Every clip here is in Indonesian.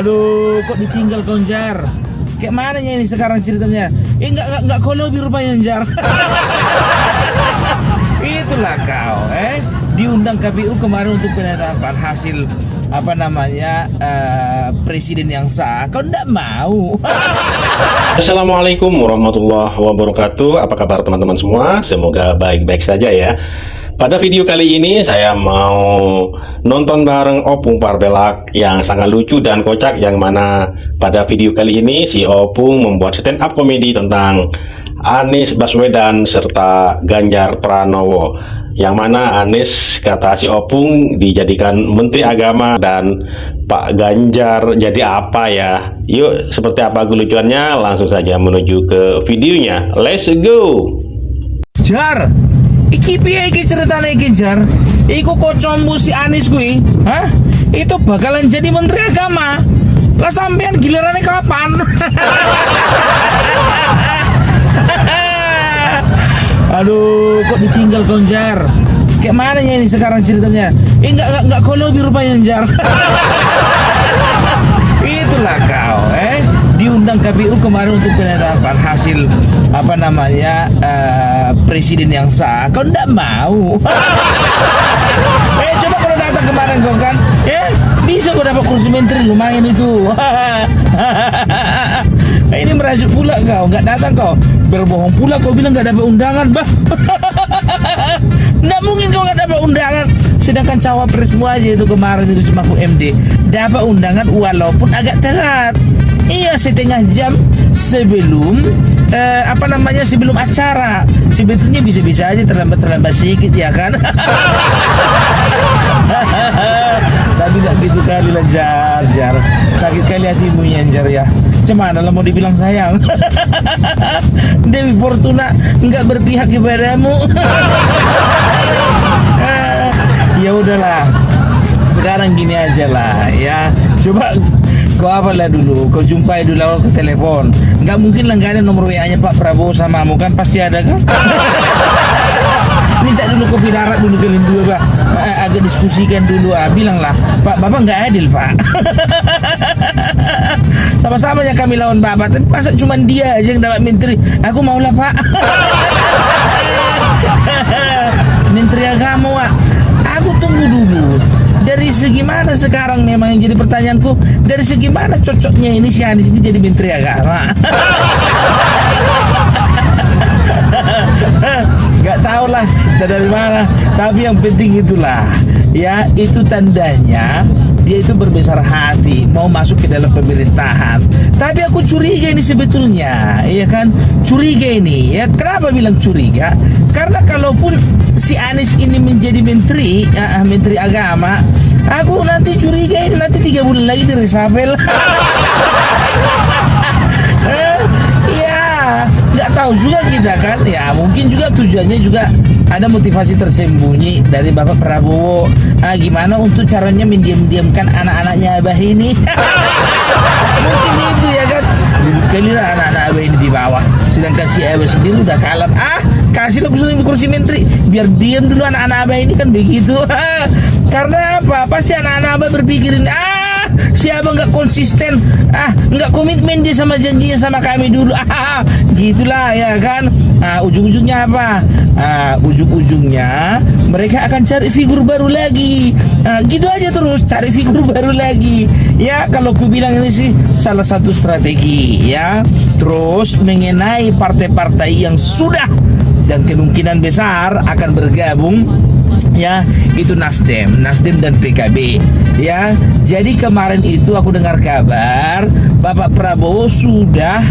Aduh, kok ditinggal kau, Jar? Kayak mana ini sekarang ceritanya? Enggak kolobi rupanya, Jar. Itulah kau, diundang KPU kemarin untuk penetapan hasil presiden yang sah. Kau enggak mau. Assalamualaikum warahmatullahi wabarakatuh. Apa kabar teman-teman semua? Semoga baik-baik saja ya. Pada video kali ini saya mau nonton bareng Opung Parbelak yang sangat lucu dan kocak, yang mana pada video kali ini si Opung membuat stand up komedi tentang Anies Baswedan serta Ganjar Pranowo, yang mana Anies kata si Opung dijadikan Menteri Agama dan Pak Ganjar jadi apa ya? Yuk, seperti apa kelucuannya? Langsung saja menuju ke videonya. Let's go. Jar, iki piye iki ceritane iki, Jar? Iku kocommu si Anies kuwi, hah? Itu bakalan jadi Menteri Agama. Lah sampean gilirannya kapan? Aduh, kok ditinggal kau, Jar? Kayak mana ini sekarang ceritanya? Enggak kolobi rupanya, Jar. Itulah kau, diundang KPU kemarin untuk penetapan hasil presiden yang sah. Kau enggak mau. Coba kalau datang kemarin kau kan, bisa kau dapat kursi menteri, lumayan itu. Ini merajuk pula kau, nggak datang kau, berbohong pula kau bilang nggak dapat undangan, bah. Nggak mungkin kau nggak dapat undangan. Sedangkan cawapresmu aja itu kemarin itu si Mahfud MD dapat undangan walaupun agak telat. Iya, setengah jam sebelum sebelum acara. Sebetulnya bisa-bisa aja terlambat sedikit ya kan. Tapi gak gitu kali lah, Jar. Sakit kali hatimu ya, Jar ya. Cemana lah mau dibilang sayang. Dewi Fortuna nggak berpihak kepadamu. Ya udahlah, sekarang gini aja lah ya. Coba kau apalah dulu, kau jumpai dulu awal ke telepon. Nggak mungkin lah nggak ada nomor WA-nya Pak Prabowo samamu kan, pasti ada kan? Minta dulu kopi darat dulu kalian dua, Pak. Agak diskusikan dulu, bilanglah Pak, Bapak nggak adil, Pak. Sama-sama yang kami lawan Bapak, tapi masa cuma dia aja yang dapat menteri? Aku maulah, Pak. Menteri Agama, Pak. Aku tunggu dulu. Dari segi mana sekarang memang yang jadi pertanyaanku, dari segi mana cocoknya ini si Anies ini jadi Menteri Agama? Gak tau lah dari mana, tapi yang penting itulah ya, itu tandanya dia itu berbesar hati mau masuk ke dalam pemerintahan. Tapi aku curiga ini sebetulnya, ya kan, curiga ini ya. Kenapa bilang curiga? Karena kalaupun si Anies ini menjadi menteri agama, aku nanti curiga ini nanti 3 bulan lagi di reshuffle. Nggak tahu juga kita kan ya, mungkin juga tujuannya juga ada motivasi tersembunyi dari Bapak Prabowo, gimana untuk caranya mendiam-diamkan anak-anaknya Abah ini. Mungkin itu ya kan, kalilah anak-anak Abah ini di bawah, sedangkan si Abah sendiri udah kalap. Kasih kursi menteri biar diam dulu anak-anak Abah ini, kan begitu. Karena apa? Pasti anak-anak Abah berpikirin, si Abah nggak konsisten, nggak komitmen dia sama janjinya sama kami dulu. Gitulah ya kan. Ujung-ujungnya apa? Ujung-ujungnya mereka akan cari figur baru lagi. Gitu aja terus, cari figur baru lagi. Ya, kalau ku bilang ini sih salah satu strategi ya. Terus mengenai partai-partai yang sudah dan kemungkinan besar akan bergabung, ya, itu Nasdem dan PKB ya. Jadi kemarin itu aku dengar kabar Bapak Prabowo sudah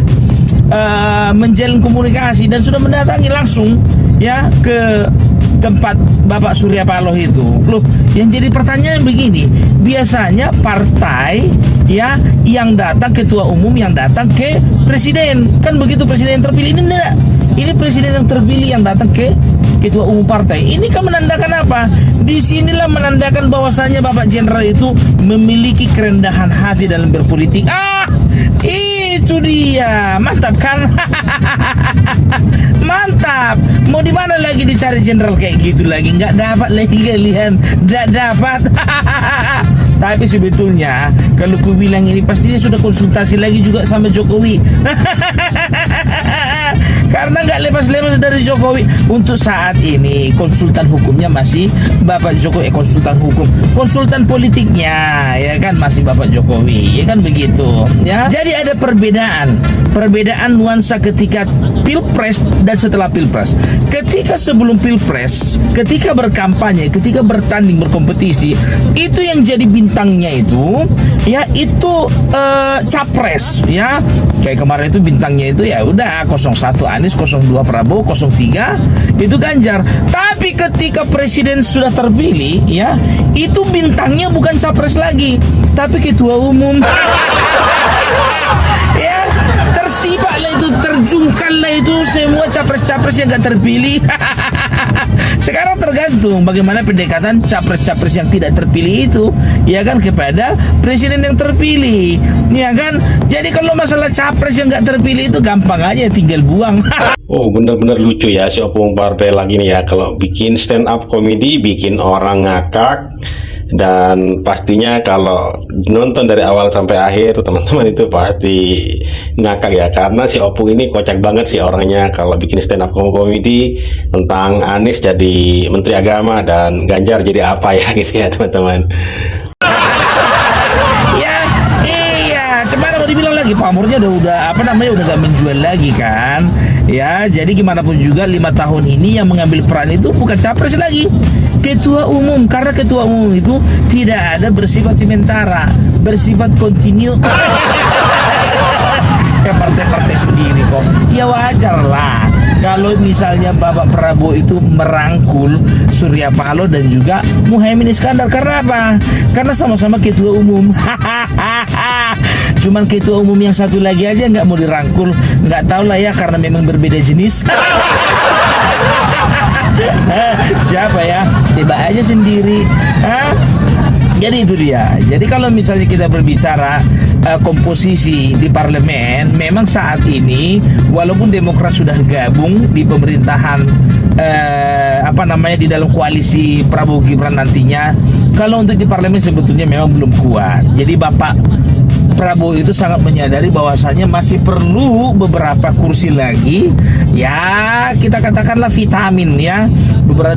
menjalin komunikasi dan sudah mendatangi langsung ya ke tempat Bapak Surya Paloh itu. Loh, yang jadi pertanyaan begini, biasanya partai ya yang datang ketua umum yang datang ke presiden, kan begitu presiden yang terpilih. Ini enggak, ini presiden yang terpilih yang datang ke ketua umum partai. Ini kan menandakan apa? Disinilah menandakan bahwasanya Bapak Jenderal itu memiliki kerendahan hati dalam berpolitik. Itu dia, mantap kan? Mantap. Mau di mana lagi dicari jenderal kayak gitu lagi? Nggak dapat lagi kalian, nggak dapat. Tapi sebetulnya kalau ku bilang ini pasti dia sudah konsultasi lagi juga sama Jokowi. Karena nggak lepas-lepas dari Jokowi. Untuk saat ini konsultan hukumnya masih Bapak Jokowi, konsultan hukum, konsultan politiknya ya kan masih Bapak Jokowi, ya kan begitu ya. Jadi ada perbedaan nuansa ketika Pilpres dan setelah Pilpres. Ketika sebelum Pilpres, ketika berkampanye, ketika bertanding berkompetisi, itu yang jadi bintangnya itu ya itu capres ya. Kayak kemarin itu bintangnya itu ya udah 01 Anies, 02 Prabowo, 03 itu Ganjar. Tapi ketika presiden sudah terpilih ya, itu bintangnya bukan capres lagi, tapi ketua umum. Ya, tersibaklah itu, terjungkallah itu semua capres-capres yang gak terpilih. Sekarang tergantung bagaimana pendekatan capres-capres yang tidak terpilih itu ya kan kepada presiden yang terpilih ya kan. Jadi kalau masalah capres yang gak terpilih itu gampang aja, tinggal buang. Oh, bener-bener lucu ya si Opung Partai lagi nih ya, kalau bikin stand up komedi bikin orang ngakak. Dan pastinya kalau nonton dari awal sampai akhir teman-teman itu pasti ngakak ya, karena si Opung ini kocak banget sih orangnya kalau bikin stand up komedi tentang Anies jadi Menteri Agama dan Ganjar jadi apa ya gitu ya teman-teman. Ya, iya, cuman mau dibilang lagi pamornya udah apa namanya udah gak menjual lagi kan. Ya, jadi gimana pun juga 5 tahun ini yang mengambil peran itu bukan capres lagi, ketua umum. Karena ketua umum itu tidak ada bersifat sementara, bersifat kontinu. Ya partai-partai sendiri kok. Ya wajar lah kalau misalnya Bapak Prabowo itu merangkul Surya Paloh dan juga Muhaimin Iskandar. Karena apa? Karena sama-sama ketua umum. Cuman ketua umum yang satu lagi aja nggak mau dirangkul. Nggak tahu lah ya, karena memang berbeda jenis. Siapa ya? Tiba aja sendiri. Jadi itu dia. Jadi kalau misalnya kita berbicara komposisi di parlemen, memang saat ini walaupun Demokrat sudah gabung di pemerintahan di dalam koalisi Prabowo Gibran nantinya, kalau untuk di parlemen sebetulnya memang belum kuat. Jadi Bapak Prabowo itu sangat menyadari bahwasannya masih perlu beberapa kursi lagi, ya kita katakanlah vitamin ya,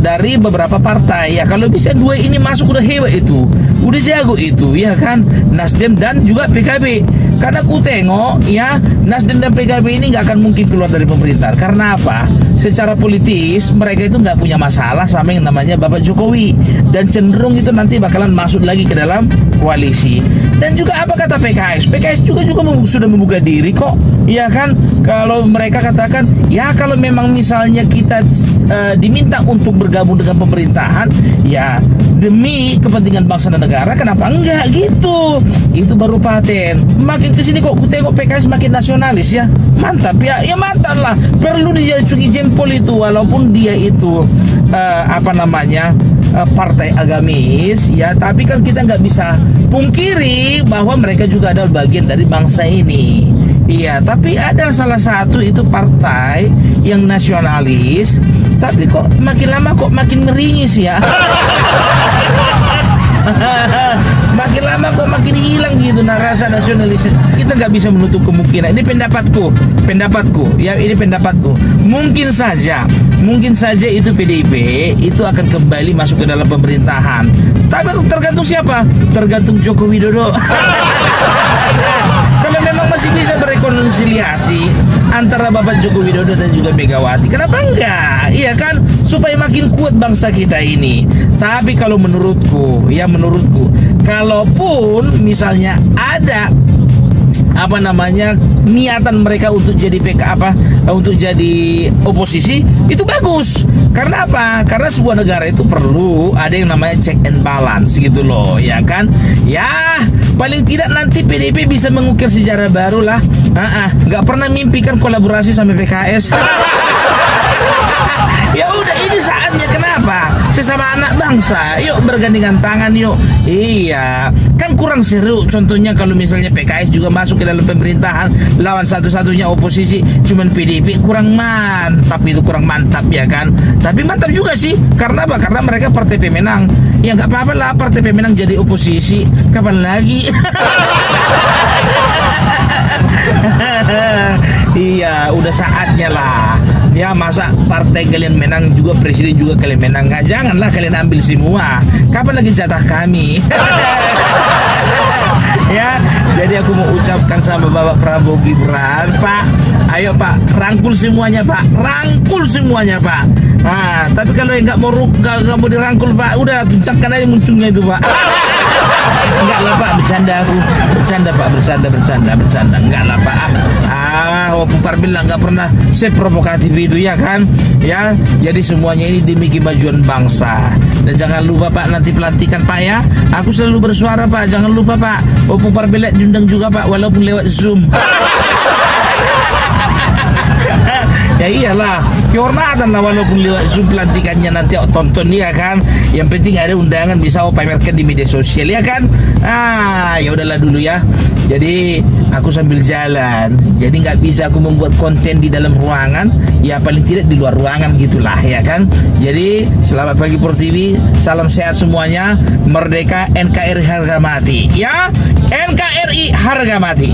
dari beberapa partai. Ya kalau bisa 2 ini masuk udah hebat itu, udah jago itu ya kan, Nasdem dan juga PKB. Karena ku tengok ya, Nasdem dan PKB ini nggak akan mungkin keluar dari pemerintahan. Karena apa? Secara politis mereka itu nggak punya masalah sama yang namanya Bapak Jokowi, dan cenderung itu nanti bakalan masuk lagi ke dalam koalisi. Dan juga apa kata PKS? PKS juga sudah membuka diri kok, ya kan? Kalau mereka katakan, ya kalau memang misalnya kita diminta untuk bergabung dengan pemerintahan, ya demi kepentingan bangsa dan negara, kenapa enggak gitu? Itu baru paten. Makin kesini kok ku tengok PKS makin nasionalis ya. Mantap ya, ya mantap lah. Perlu dijunjung jempol itu, walaupun dia itu partai agamis ya, tapi kan kita nggak bisa pungkiri bahwa mereka juga adalah bagian dari bangsa ini. Iya, tapi ada salah satu itu partai yang nasionalis, tapi kok makin lama kok makin meringis ya. Makin lama kok makin hilang gitu rasa nasionalis. Kita nggak bisa menutup kemungkinan. Ini pendapatku ya, ini pendapatku. Mungkin saja itu PDIP itu akan kembali masuk ke dalam pemerintahan. Tapi tergantung siapa? Tergantung Joko Widodo. Kalau memang masih bisa berrekonsiliasi antara Bapak Joko Widodo dan juga Megawati, kenapa enggak? Iya kan? Supaya makin kuat bangsa kita ini. Tapi kalau menurutku, kalaupun misalnya ada niatan mereka untuk jadi untuk jadi oposisi, itu bagus. Karena apa? Karena sebuah negara itu perlu ada yang namanya check and balance gitu loh, ya kan? Ya, paling tidak nanti PDIP bisa mengukir sejarah baru lah. Nggak pernah mimpikan kolaborasi sama PKS. Ya udah, ini saatnya. Kenapa? sesama anak bangsa. Yuk bergandengan tangan yuk. Iya, kan kurang seru. Contohnya kalau misalnya PKS juga masuk ke dalam pemerintahan, lawan satu-satunya oposisi cuman PDIP, kurang mantap itu, kurang mantap ya kan. Tapi mantap juga sih, karena apa? Karena mereka partai pemenang. Ya nggak apa-apa lah, partai pemenang jadi oposisi. Kapan lagi? Iya, udah saatnya lah. Ya masa partai kalian menang juga, presiden juga kalian menang? Nggak, janganlah kalian ambil semua. Kapan lagi jatah kami? Ya, jadi aku mau ucapkan sama Bapak Prabowo Gibran, Pak, ayo Pak, rangkul semuanya Pak, rangkul semuanya Pak. Nah, tapi kalau yang nggak mau dirangkul Pak, udah tuncangkan aja muncungnya itu Pak. Enggak lah Pak, bercanda aku, bercanda Pak, bercanda, enggak lah Pak. Opung Parbela nggak pernah seprovokatif itu ya kan, ya. Jadi semuanya ini demi kemajuan bangsa. Dan jangan lupa Pak, nanti pelantikan Pak ya, aku selalu bersuara Pak, jangan lupa Pak. Opung Parbela diundang juga Pak, walaupun lewat Zoom. Ya iyalah, kehormatan lah walaupun lewat Zoom pelantikannya nanti tonton ya kan. Yang penting ada undangan, bisa pamerkan di media sosial ya kan. Ya udahlah dulu ya. Jadi aku sambil jalan, jadi nggak bisa aku membuat konten di dalam ruangan, ya paling tidak di luar ruangan gitulah ya kan. Jadi selamat pagi Pro TV, salam sehat semuanya, merdeka, NKRI harga mati ya, NKRI harga mati.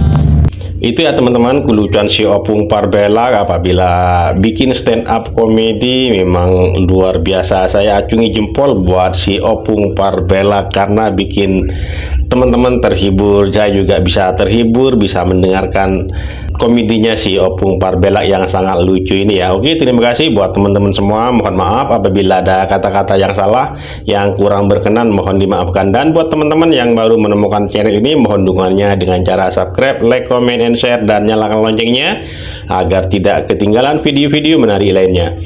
Itu ya teman-teman, kelucuan si Opung Parbela apabila bikin stand up komedi memang luar biasa. Saya acungi jempol buat si Opung Parbela karena bikin teman-teman terhibur. Saya juga bisa terhibur, bisa mendengarkan komedinya si Opung Parbela yang sangat lucu ini ya. Oke, terima kasih buat teman-teman semua. Mohon maaf apabila ada kata-kata yang salah, yang kurang berkenan, mohon dimaafkan. Dan buat teman-teman yang baru menemukan channel ini, mohon dukungannya dengan cara subscribe, like, comment, and share, dan nyalakan loncengnya agar tidak ketinggalan video-video menarik lainnya.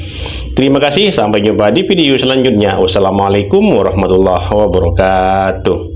Terima kasih, sampai jumpa di video selanjutnya. Wassalamualaikum warahmatullahi wabarakatuh.